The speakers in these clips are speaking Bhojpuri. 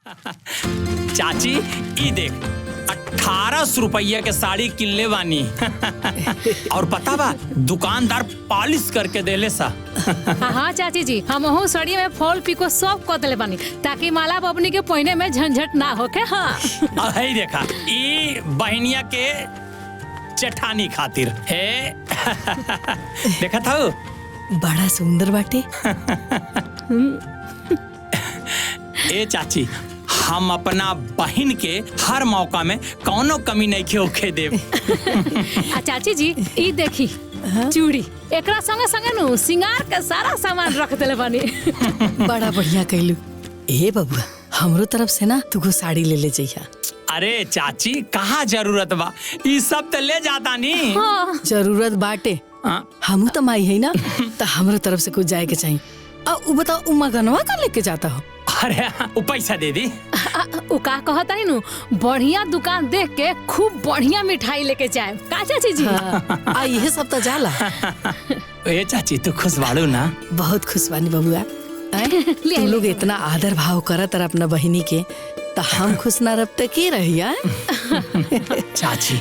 चाची ई देख 1800 रुपया के साड़ी किनले बानी। और पता बा दुकानदार पॉलिश करके देले सा। हाँ चाची जी, हम साड़ी में फॉल पिको सब कर देले बानी ताकि माला बबनी के पहिने में झंझट ना होके। हाँ अही देखा ई बहनिया के चठानी खातिर है। देखा था बड़ा सुंदर बाटे। ए चाची हम अपना बहन के हर मौका में कौनो कमी नहीं के होके देव। चाची जी ई देखी चूड़ी एकरा संगे संगे नु सिंगार के सारा सामान रख देले बानी। बड़ा बढ़िया कहलू। ए बबुआ हमरो तरफ से ना तुको साड़ी ले ले जइहा। अरे चाची कहाँ जरूरत बा, ई सब तो ले जाता नी। हाँ। जरूरत बाटे, हमू तो माई है ना, तो हमरो तरफ से कुछ जाए के चाहिए। उ बताओ उमा गनवा का लेके जाता हो? अरे वो पैसा दे दी। उ का कहता है नु बढ़िया दुकान देख के खूब बढ़िया मिठाई लेके जाए का चाची जी? आ ये सब तो जाला। ए चाची तू खुश बाड़ू ना? बहुत खुश बानी बबुआ। तुम लोग इतना आदर भाव करत रह अपना बहिनी के, तो हम खुश ना रब तक की रहिया। चाची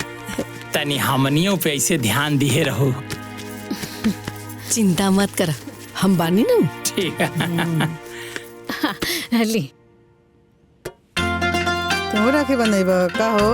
तनी हमनियों पे ऐसे ध्यान दिए रहो। चिंता मत कर, हम बानी ना। ठीक है। ली तुम राखी बंधेब का हो?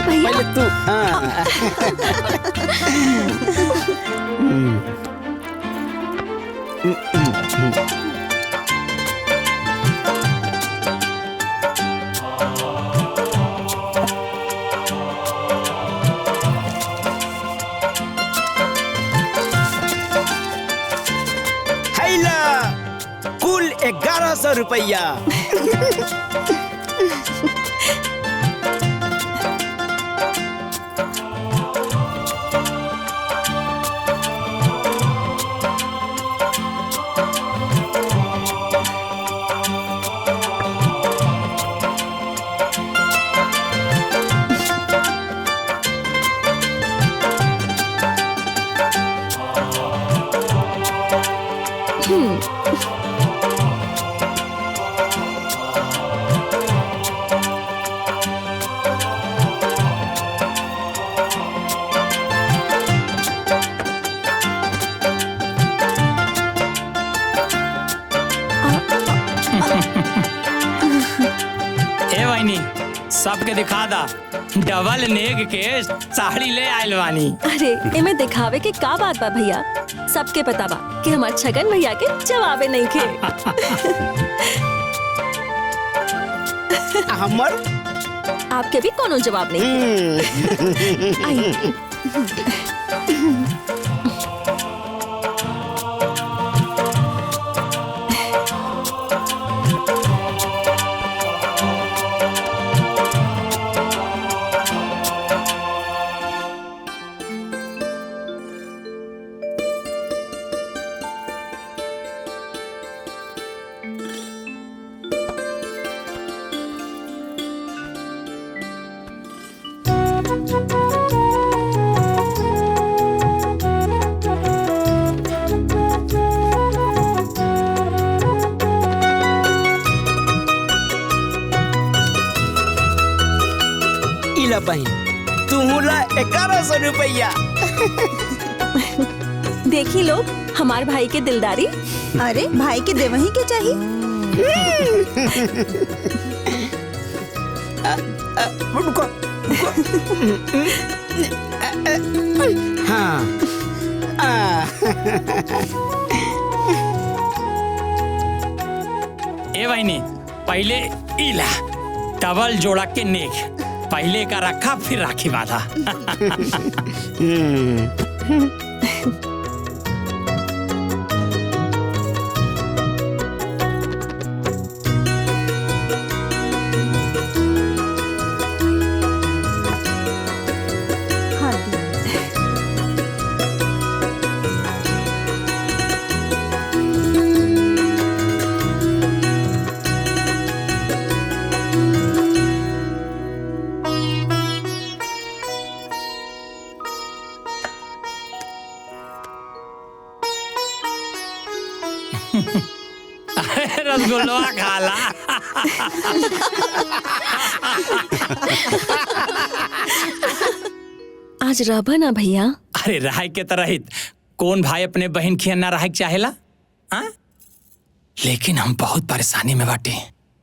पहले तू। कुल 1100 रुपया। सबके दिखा दा डबल नेग के साड़ी ले आइल बानी। अरे एमे दिखावे के का बात बा भैया, सबके पता बा कि हमार छगन भैया के जवाबे नहीं खे। हमर आपके भी कोनो जवाब नहीं। आई बहन तू ला 1100 रुपया। देखी लोग हमार भाई के दिलदारी। अरे भाई के देवही के चाहिए। रुको हाँ ए बहनी पहले इला डबल जोड़ा के नेक, पहले का रखा फिर राखी बांधा। हाँ दी। रसगुल्ला खाला। आज रहबा ना भैया। अरे राय के तरह कौन भाई अपने बहन खिया ना रहे चाहेला, हाँ? लेकिन हम बहुत परेशानी में बाटे।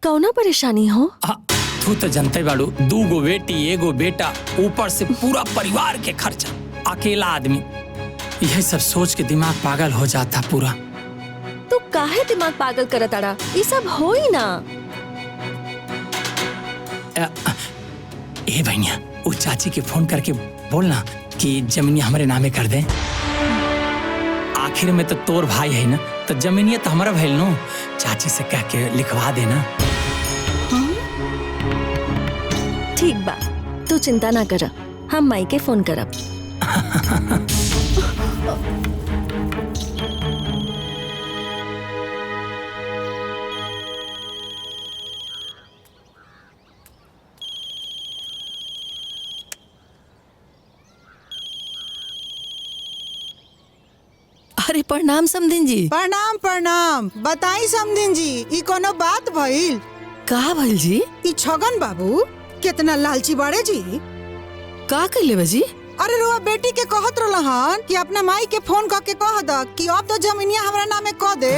कौना परेशानी हो? तू तो जनते बाड़ू, 2 गो बेटी 1 गो बेटा, ऊपर से पूरा परिवार के खर्चा, अकेला आदमी। यह सब सोच के दिमाग पागल हो जाता पूरा। तू काहे दिमाग पागल करत आड़ा? ये सब हो ही ना। ए भैया वो चाची के फोन करके बोलना कि जमीनिया हमारे नामे कर दे। आखिर में तो तोर भाई है ना, तो जमीनिया तो हमारा भैल नो। चाची से कह के लिखवा देना। ठीक बा, तू चिंता ना कर, हम माई के फोन करब। अरे प्रणाम समधिन जी। प्रणाम प्रणाम। बताई समधिन जी, ई कोनो बात भइल? का भइल जी? ई छगन बाबू कितना लालची बाड़े जी। का कइले बजी? अरे रुआ बेटी के कहत रहलन कि अपने माई के फोन करके कह द कि अब तो जमीनिया हमरा नामे कह दे।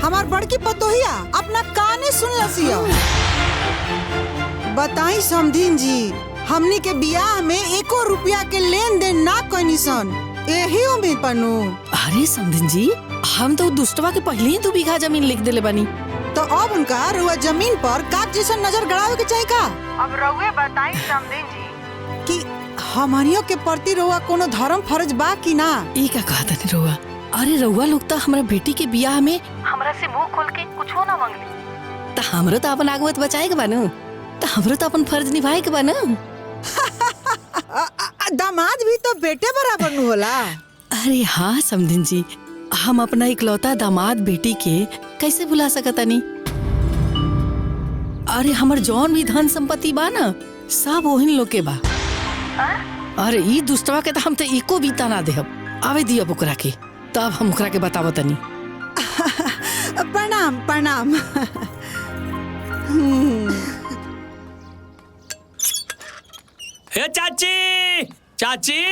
हमार बड़की पतोहिया अपना काने सुन लसिया। बताई समधिन जी, हमनी के बियाह में 1 रुपया के लेन देन ना कइनी सन, यही उम्मीद पनु। अरे समधिन जी, हम तो दुष्टवा के पहले ही 2 बीघा जमीन लिख देले बानी। तो अब उनका रुआ जमीन पर काग जैसा नजर गड़ावे के चाहिए का? अब रउए बताई समधिन जी कि हमारियों के प्रति रुआ कोनो धर्म फर्ज बा कि ना? ई का कहत नहीं रउआ? अरे रउआ लोग तो हमरा बेटी के बियाह में हमरा से मुंह खोल के कुछ ना मांगली। तो हमरो तो अपन आगवत बचाए के बानू, तो हमरो तो अपन फर्ज निभाए के बानू। दामाद भी तो बेटे बराबर नु होला। अरे हाँ समधिन जी, हम अपना इकलौता दामाद बेटी के कैसे भुला सकतानी? अरे हमर जौन भी धन संपत्ति बा ना, सब ओहिन लोग के बा। अरे ई दुष्टवा के तो हम तो एको बीता ना देहब। आवे दिया ओकरा के, तब हम ओकरा के बतावतनी। प्रणाम प्रणाम। हे चाची, चाची,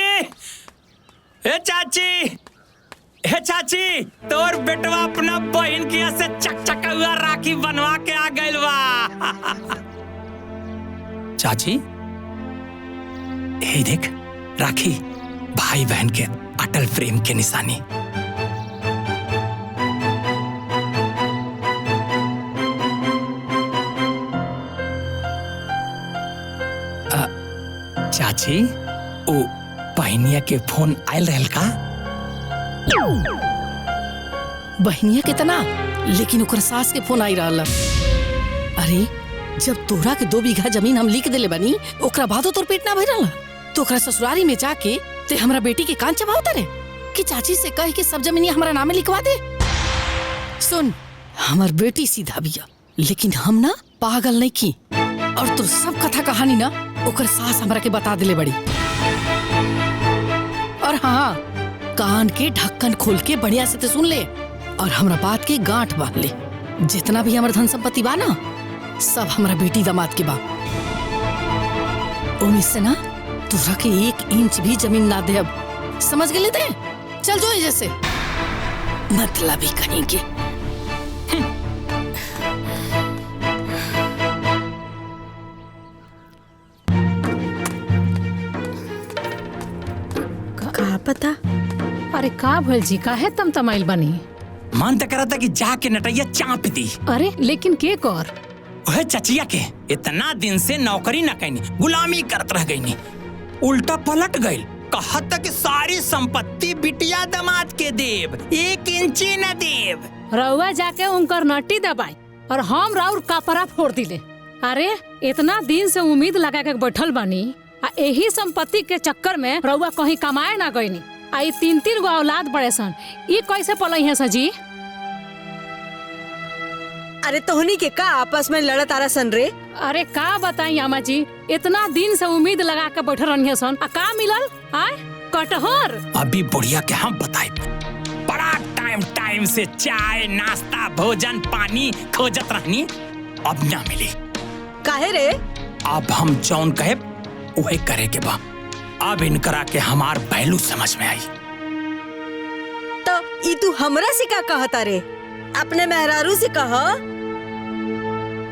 हे चाची, हे चाची, तोर बेटवा अपना बहन की से चकचका हुआ राखी बनवा के आ गइल बा। चाची, हे देख राखी, भाई बहन के अटल प्रेम के निशानी। चाची, ओ बहनिया के फोन आयल रहल का? बहनिया कितना, लेकिन ओकर सास के फोन आई रहल। अरे जब तोरा के 2 बीघा जमीन हम लिख देले बानी, ओकरा बादो तोर पेट ना भर रहल, तो ओकरा ससुरारी में जाके ते हमरा बेटी के कान चबावता रे कि चाची से कह के सब जमीनिया हमरा नामे लिखवा दे। सुन, हमर बेटी सीधा बिया, लेकिन हम ना पागल नहीं की। और तो सब कथा कहानी ना ओकर सास हमरा के बता दिले बड़ी। और हाँ, कान के ढक्कन खोल के बढ़िया से ते सुन ले और हमरा बात के गांठ बांध ले। जितना भी हमर धन संपत्ति बा ना, सब हमरा बेटी दामाद के बा। ओमे से ना तोरा के 1 इंच भी जमीन ना देब, समझ गेले ते? चल जो जैसे मतलब ही कहीं के। का पता। अरे का भइल जी, काहे तमतमाइल बनी? मन तो करा था कि जाके नटैया चाप दी। अरे लेकिन के कर वह चचिया के इतना दिन से नौकरी न कैनी, गुलामी करत रह गई, उल्टा पलट गई। कहत कि सारी संपत्ति बिटिया दामाद के देव, 1 इंची न देव। रउआ जाके उनकर नट्टी दबाई और हम राउर कपड़ा फोड़ दिले। अरे इतना दिन से उम्मीद लगा के बैठल बानी, आ यही संपत्ति के चक्कर में रउआ कहीं कमाए ना गईनी। आई 3 गो औलाद बड़े सन, ये कैसे पलई है सजी? अरे तोहनी के का आपस में लड़त आ सन रे? अरे का बताई अम्मा जी, इतना दिन से उम्मीद लगा के बैठल रही सन, आ का मिलल? आय कटहर। अभी बुढ़िया के हम बताए, बड़ा टाइम से चाय नाश्ता भोजन पानी खोजत रहनी, अब ना मिली। काहे रे? अब हम जौन कहे वही करे के बा। अब इनकरा के हमार पहलू समझ में आई। तो ई तू हमरा से का कहता रे? अपने मेहरारू से कह।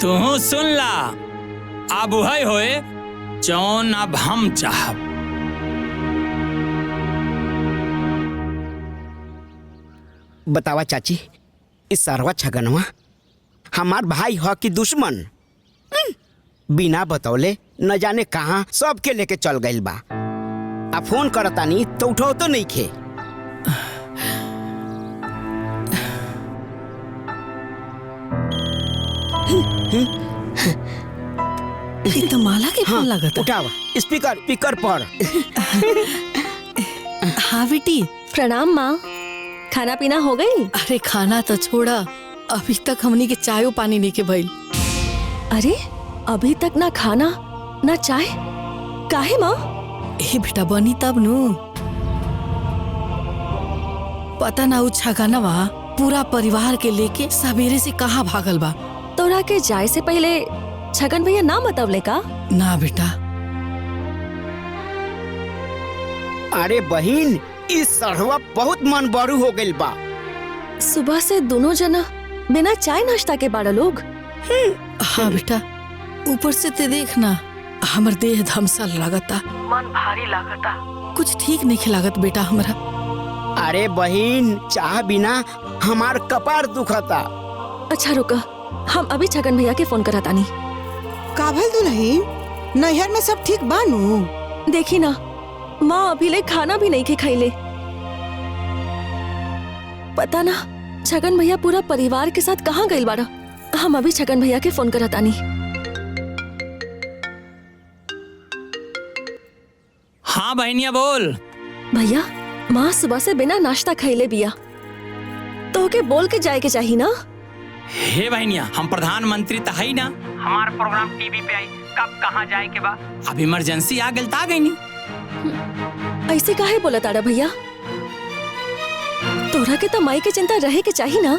तू सुन ला, अब वही होए जौन अब हम चाहब। बतावा चाची, इस सरवा छगनवा हमार भाई ह कि दुश्मन? बिना बतौले न जाने कहाँ सबके लेके चल गइल बा। आ फोन करतानी तो उठाओ तो नहीं खे। ई तो माला के फोन लगता। उठावा, स्पीकर पर। हाँ बेटी। प्रणाम माँ, खाना पीना हो गई? अरे खाना तो छोड़ा, अभी तक हमनी के चायो पानी नहीं के भइल। अरे अभी तक ना खाना ना चाय, काहे माँ? ए बेटा बनी तब नु। पता ना उ छगनवा पूरा परिवार के लेके सवेरे से कहाँ भागल बा। तोरा के जाए से पहले छगन भैया ना बतवले का? ना बेटा। अरे बहिन, इस सरवा बहुत मन बड़ू हो गइल बा। सुबह से दोनों जना बिना चाय नाश्ता के बाड़ा लोग। हाँ बेटा, ऊपर से ते देखना हमर देह धमसल लागता, मन भारी लागता। कुछ ठीक नहीं लागत बेटा हमरा। अरे बहिन, चाह बिना हमार कपार दुखता। अच्छा रुका, हम अभी छगन भैया के फोन करा तानी। का भइल दुल्हन? नैहर में सब ठीक बानू? देखी ना, माँ अभी ले खाना भी नहीं के खाइले। पता ना छगन भैया पूरा परिवार के साथ कहाँ गइल बाड़ा। हम अभी छगन भैया के फोन करा तानी। हाँ बहनिया बोल। भैया, माँ सुबह से बिना नाश्ता खाइले बिया, तो के बोल के जाए के चाहिए ना। हे बहनिया, हम प्रधानमंत्री तो है ना, हमार प्रोग्राम टीवी पे आई, कब कहाँ जाए के बा। अब इमरजेंसी आ गई ता गई नहीं। ऐसे काहे बोला ताड़ा भैया? तोरा के तो माई के चिंता रहे के चाहिए ना।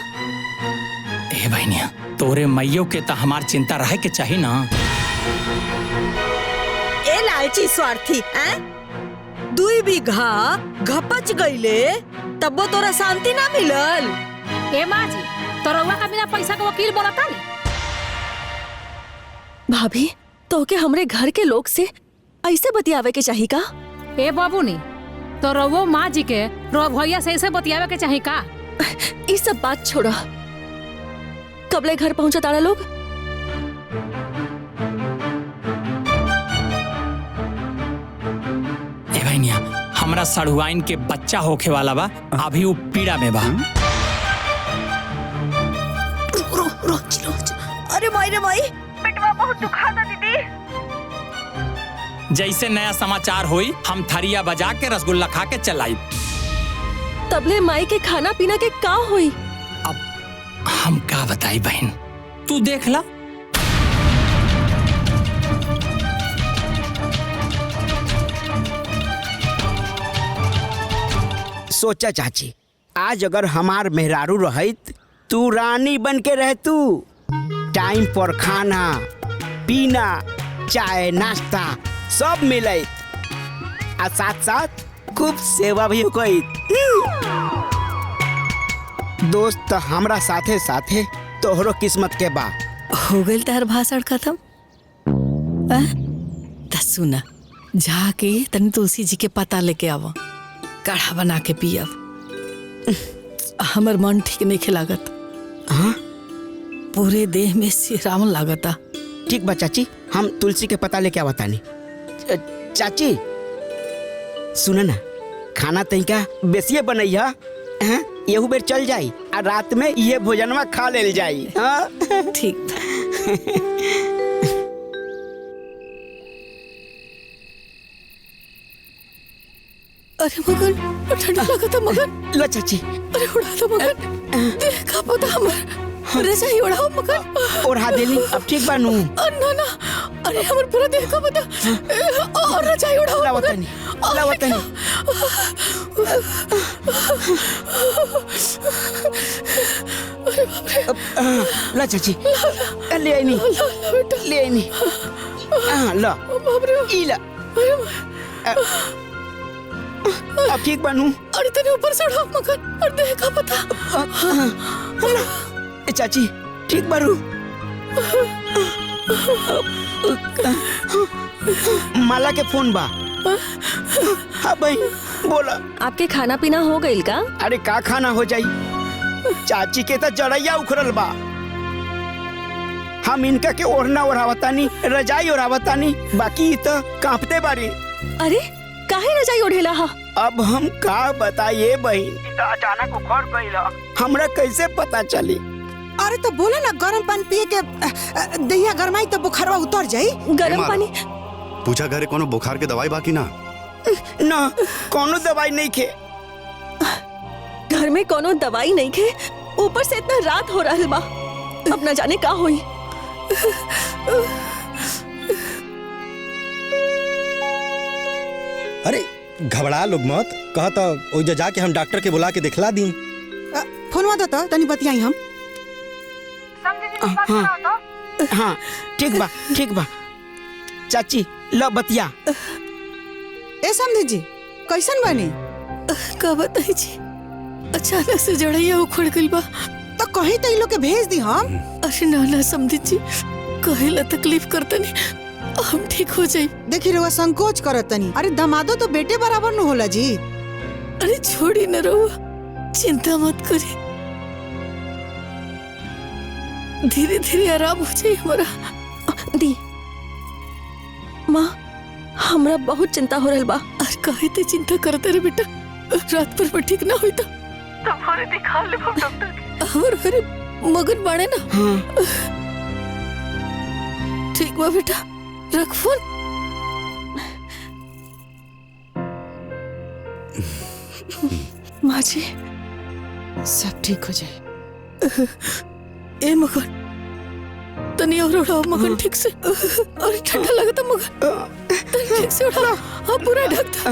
हे बहनिया, तोरे मैयो के तो हमार चिंता रहे के चाहिए ना। ए लालची स्वार्थी, 2 बीघा घपच गईले तब्बो तोरा शांति ना मिलल। ए माँ जी, तो रउआ का बिना पैसा के वकील बनता नहीं। भाभी, तो के हमरे घर के लोग से ऐसे बतियावे के चाहिए का? ए बाबूनी, तो रउआ माँ जी के रो भैया से ऐसे बतियावे के चाहिए का? ये सब बात छोड़ा, कबले घर पहुंचा ताड़ा लोग? ए बहनिया, हमरा सड़ुआइन के बच्चा होखे वाला बा, अभी वो पीड़ा में बा। अरे माई रे माई, पेटवा बहुत दुखाता दीदी। जैसे नया समाचार होई, हम थरिया बजा के रसगुल्ला खा के चलाई। तबले माई के खाना पीना के का होई? अब हम का बताई बहन, तू देख ला। सोचा चाची, आज अगर हमार मेहरारू रहित, तू रानी बन के रहतू। टाइम पर खाना पीना चाय नाश्ता सब मिले, आ साथ साथ खूब सेवा भी होई। दोस्त हमरा साथे साथे तोहरो किस्मत के बा। हो गइल तार भाषण खत्म। सुना, जाके तनी तुलसी जी के पता लेके आवा, काढ़ा बना के पियब। हमर मन ठीक नहीं खिलागत। हाँ पूरे देह में सिहरावन लागता। ठीक बा चाची, हम तुलसी के पता लेके आवतानी। चाची सुन ना, खाना तनिका बेसिए बनैया, हाँ? एहू बेर चल जाई आ रात में ये भोजनवा खा लेल जाई। हाँ? ठीक था। अरे मगन ठंडा लगता मगन। लो चाची। अरे उड़ा दो मगन, देखा पता हमर रजाई उड़ाओ मगन। ओढ़ा देली, अब ठीक बानू? ना ना, अरे हमर पूरा देखा पता और रजाई उड़ाओ लावतनी लावतनी। ला चाची, ले आई नी, ले आई नी। हाँ ला, ई ला। अब ठीक बनू? अरे तेरे ऊपर से उड़ाओ मगन और देखा पता। चाची ठीक बारू? माला के फोन बा। हाँ भाई बोला। आपके खाना पीना हो गइल का? अरे का खाना हो जाई, चाची के तो जड़ैया उखड़ल बा। हम इनका के ओढ़ना ओढ़ावतानी, रजाई ओढ़ावतानी, बाकी तो कांपते बारी। अरे काहे रजाई ओढ़ेला हा? अब हम का बताइए बहन, अचानक उखड़ गइल, हमरा कैसे पता चली? अरे तो बोला ना गर्म पानी पिए के दहिया गरमाई तो बुखारवा उतर जाई। गरम पानी? पूछा घरे कोनो बुखार के दवाई बाकी ना? ना कोनो दवाई नहीं खे। घर में कोनो दवाई नहीं खे, ऊपर से इतना रात हो रहल बा, अब न जाने का होई। अरे घबरा लोग मत, कहा तो ओइजा जाके हम डॉक्टर के बुला के दिखला दी। फोनवा दो तो तनी बतियाई हम। हाँ हाँ ठीक बा ठीक बा। चाची लो बतिया। ए समझी जी कैसन बनी? का बताई जी, अचानक से जड़ैया उखड़ गइल बा। तो कहीं तो इ लोग के भेज दी हम। अरे ना ना समझी जी, कहेला तकलीफ करतनी, हम ठीक हो जाई। देखी रहुआ संकोच करत तनी। अरे दमादो तो बेटे बराबर न होला जी। अरे छोड़ी न रहुआ, चिंता मत करी, धीरे धीरे आराम हो जाए हमारा। दी माँ, हमरा बहुत चिंता हो रहल बा। अरे काहे ते चिंता करते रे बेटा, रात पर ठीक ना होई तो तुम्हारे दिखा ले डॉक्टर के। हमर घरे मगन बाड़े ना। ठीक बा बेटा, रख फोन। माँ जी सब ठीक हो जाए। ए मगन तनी और उड़ाओ मगन ठीक से। अरे ठंडा लगता मगन, तनी ठीक से उड़ाओ। हाँ पूरा ढक था।